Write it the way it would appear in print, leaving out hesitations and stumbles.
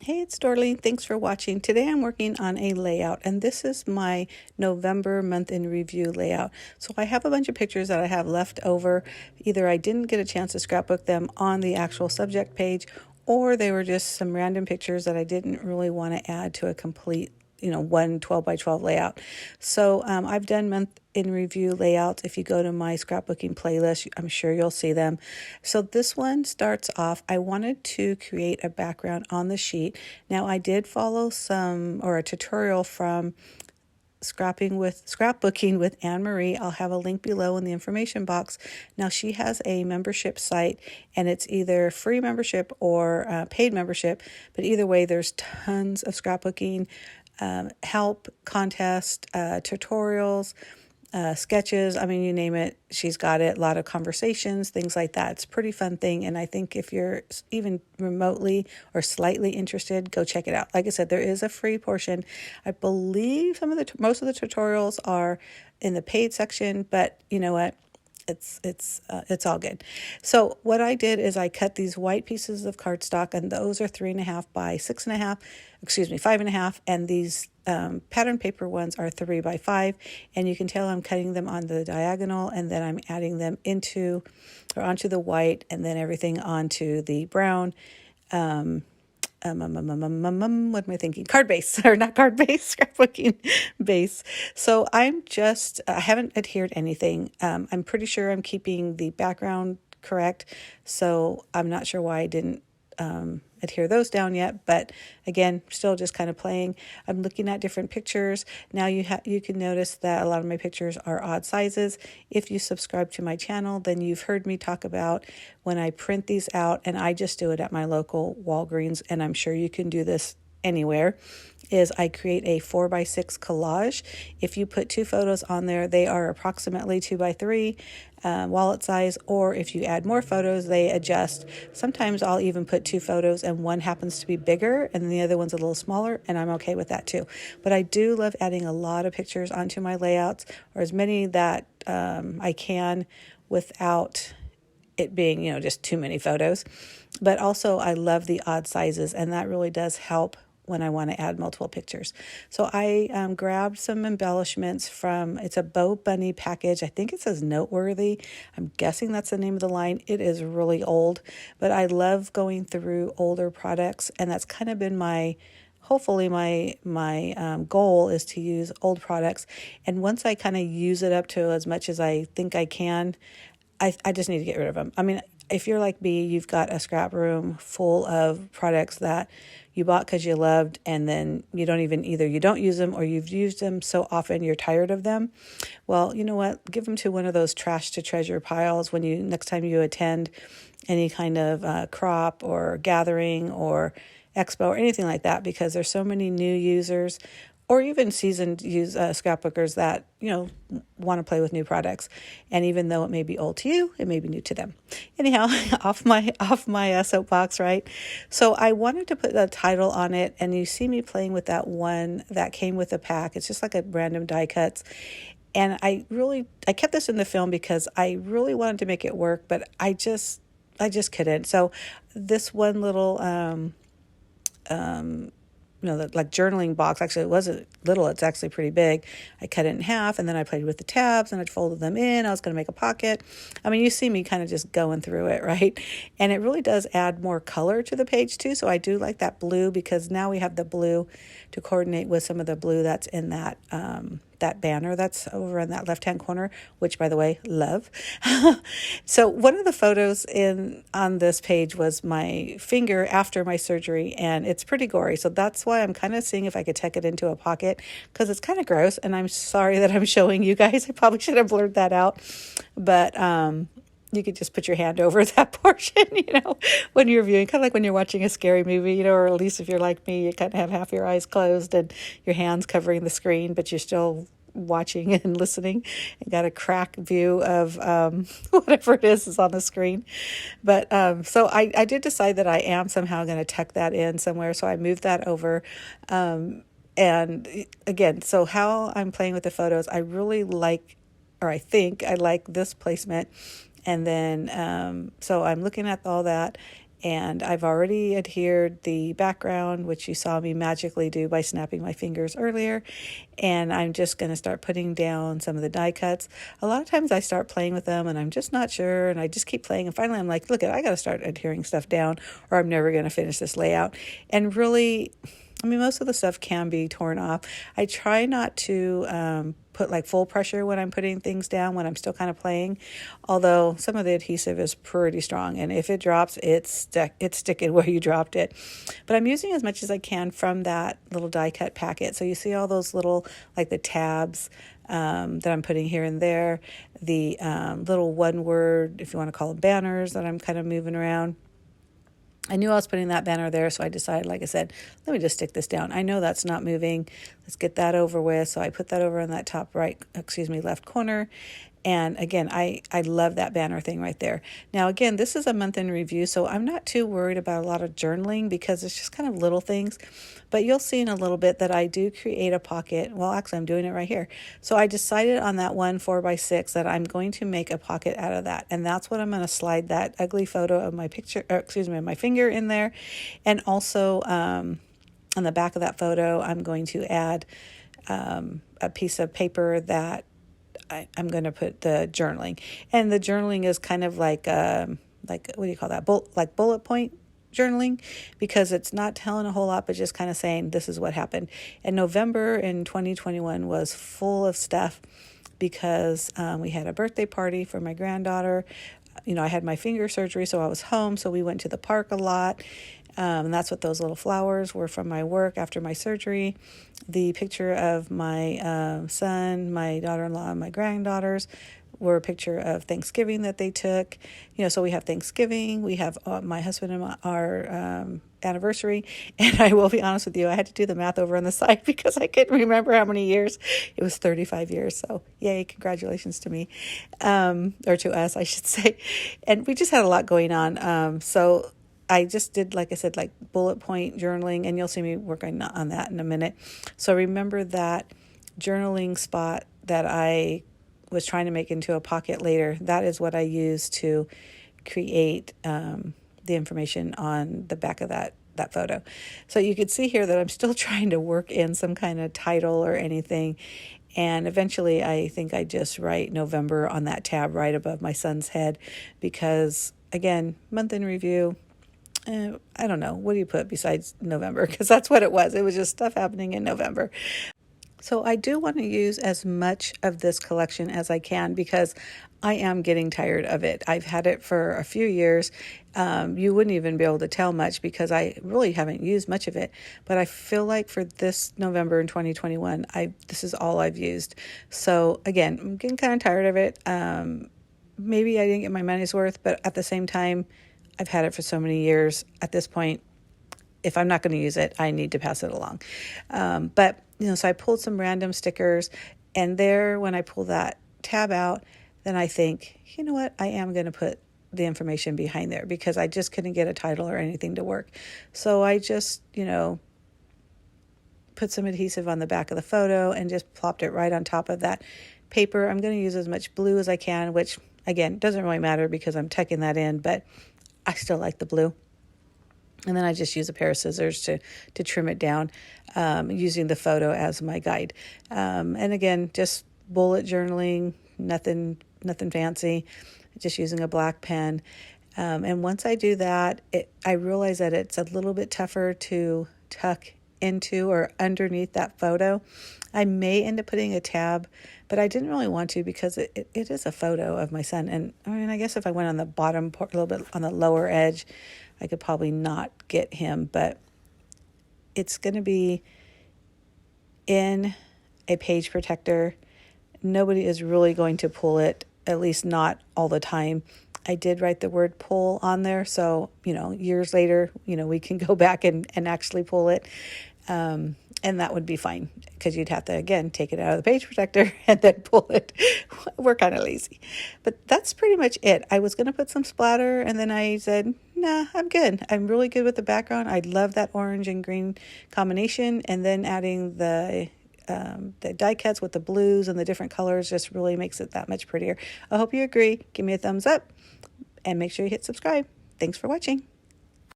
Hey, it's Dorleen. Thanks for watching. Today I'm working on a layout, and this is my November month in review layout. So I have a bunch of pictures that I have left over. Either I didn't get a chance to scrapbook them on the actual subject page, or they were just some random pictures that I didn't really want to add to a complete one 12 by 12 layout. So I've done month in review layouts. If you go to my scrapbooking playlist, I'm sure you'll see them. So this one starts off, I wanted to create a background on the sheet. Now I did follow a tutorial from scrapbooking with Anne-Marie. I'll have a link below in the information box. Now she has a membership site, and it's either free membership or paid membership, but either way there's tons of scrapbooking help, contest, tutorials, sketches. I mean, you name it, she's got it. A lot of conversations, things like that. It's a pretty fun thing. And I think if you're even remotely or slightly interested, go check it out. Like I said, there is a free portion. I believe most of the tutorials are in the paid section, but you know what? It's all good. So what I did is I cut these white pieces of cardstock, and those are 3.5 by 6.5, 5.5, and these pattern paper ones are 3 by 5, and you can tell I'm cutting them on the diagonal, and then I'm adding them onto the white, and then everything onto the brown. What am I thinking? Card base, or not card base, scrapbooking base. So I haven't adhered anything. I'm pretty sure I'm keeping the background correct. So I'm not sure why I didn't adhere those down yet, but again, still just kind of playing. I'm looking at different pictures. Now you can notice that a lot of my pictures are odd sizes. If you subscribe to my channel, then you've heard me talk about when I print these out, and I just do it at my local Walgreens, and I'm sure you can do this anywhere, is I create a 4 by 6 collage. If you put 2 photos on there, they are approximately 2 by 3 wallet size, or if you add more photos, they adjust. Sometimes I'll even put 2 photos and one happens to be bigger and the other one's a little smaller, and I'm okay with that too. But I do love adding a lot of pictures onto my layouts, or as many that I can without it being, just too many photos. But also I love the odd sizes, and that really does help when I want to add multiple pictures. So I grabbed some embellishments it's a Bow Bunny package. I think it says Noteworthy. I'm guessing that's the name of the line. It is really old, but I love going through older products, and that's kind of been hopefully my goal is to use old products. And once I kind of use it up to as much as I think I can, I just need to get rid of them. I mean, if you're like me, you've got a scrap room full of products that you bought because you loved, and then you don't use them, or you've used them so often you're tired of them. Well, you know what? Give them to one of those trash to treasure piles when next time you attend any kind of crop or gathering or expo or anything like that, because there's so many new users or even seasoned scrapbookers that want to play with new products, and even though it may be old to you, it may be new to them. Anyhow, off my soapbox, right? So I wanted to put a title on it, and you see me playing with that one that came with the pack. It's just like a random die cuts, and I kept this in the film because I really wanted to make it work, but I just couldn't. So this one little like journaling box, actually it wasn't little, it's actually pretty big. I cut it in half, and then I played with the tabs, and I folded them in. I was going to make a pocket. I mean, you see me kind of just going through it, right? And it really does add more color to the page too. So I do like that blue, because now we have the blue to coordinate with some of the blue that's in that banner that's over in that left-hand corner, which, by the way, love. So one of the photos on this page was my finger after my surgery, and it's pretty gory. So that's why I'm kind of seeing if I could tuck it into a pocket, because it's kind of gross, and I'm sorry that I'm showing you guys. I probably should have blurred that out, but you could just put your hand over that portion, when you're viewing, kind of like when you're watching a scary movie, or at least if you're like me, you kind of have half your eyes closed and your hands covering the screen, but you're still watching and listening and got a crack view of whatever it is on the screen. But so I did decide that I am somehow going to tuck that in somewhere. So I moved that over. And again, so how I'm playing with the photos, I really like, or I think I like this placement. And then, so I'm looking at all that, And I've already adhered the background, which you saw me magically do by snapping my fingers earlier. And I'm just going to start putting down some of the die cuts. A lot of times I start playing with them and I'm just not sure. And I just keep playing. And finally I'm like, look, I got to start adhering stuff down or I'm never going to finish this layout. And really, I mean, most of the stuff can be torn off. I try not to put like full pressure when I'm putting things down, when I'm still kind of playing, although some of the adhesive is pretty strong. And if it drops, it's sticking where you dropped it. But I'm using as much as I can from that little die cut packet. So you see all those little, like the tabs that I'm putting here and there, the little one word, if you want to call them banners, that I'm kind of moving around. I knew I was putting that banner there, so I decided, like I said, let me just stick this down. I know that's not moving. Let's get that over with. So I put that over in that top left corner. And again, I love that banner thing right there. Now, again, this is a month in review, so I'm not too worried about a lot of journaling because it's just kind of little things. But you'll see in a little bit that I do create a pocket. Well, actually, I'm doing it right here. So I decided on that 4x6 that I'm going to make a pocket out of that. And that's what I'm going to slide that ugly photo of my my finger in there. And also on the back of that photo, I'm going to add a piece of paper that I'm going to put the journaling. And the journaling is kind of like what do you call that? Bullet point journaling, because it's not telling a whole lot, but just kind of saying this is what happened. And November in 2021 was full of stuff because we had a birthday party for my granddaughter. I had my finger surgery, so I was home. So we went to the park a lot. And that's what those little flowers were from my work after my surgery. The picture of my son, my daughter-in-law, and my granddaughters were a picture of Thanksgiving that they took. So we have Thanksgiving, we have my husband and our anniversary. And I will be honest with you, I had to do the math over on the side because I couldn't remember how many years. It was 35 years. So yay, congratulations to me, or to us, I should say. And we just had a lot going on. So I just did, like I said, like bullet point journaling, and you'll see me working on that in a minute. So remember that journaling spot that I was trying to make into a pocket later. That is what I used to create the information on the back of that photo. So you can see here that I'm still trying to work in some kind of title or anything. And eventually I think I just write November on that tab right above my son's head because, again, month in review. I don't know. What do you put besides November? Because that's what it was. It was just stuff happening in November. So I do want to use as much of this collection as I can because I am getting tired of it. I've had it for a few years. You wouldn't even be able to tell much because I really haven't used much of it. But I feel like for this November in 2021, this is all I've used. So again, I'm getting kind of tired of it. Maybe I didn't get my money's worth, but at the same time, I've had it for so many years. At this point, if I'm not going to use it, I need to pass it along. But so I pulled some random stickers, and there, when I pull that tab out, then I think, you know what, I am going to put the information behind there because I just couldn't get a title or anything to work. So I just, put some adhesive on the back of the photo and just plopped it right on top of that paper. I'm going to use as much blue as I can, which again, doesn't really matter because I'm tucking that in, but I still like the blue. And then I just use a pair of scissors to trim it down, using the photo as my guide. And again, just bullet journaling, nothing fancy, just using a black pen. And once I do that, I realize that it's a little bit tougher to tuck into or underneath that photo. I may end up putting a tab, but I didn't really want to because it is a photo of my son. And I mean, I guess if I went on the bottom part, a little bit on the lower edge, I could probably not get him, but it's going to be in a page protector. Nobody is really going to pull it, at least not all the time. I did write the word pull on there. So, years later, we can go back and actually pull it. And that would be fine because you'd have to, again, take it out of the page protector and then pull it. We're kind of lazy. But that's pretty much it. I was going to put some splatter and then I said, nah, I'm good. I'm really good with the background. I love that orange and green combination. And then adding the die cuts with the blues and the different colors just really makes it that much prettier. I hope you agree. Give me a thumbs up and make sure you hit subscribe. Thanks for watching.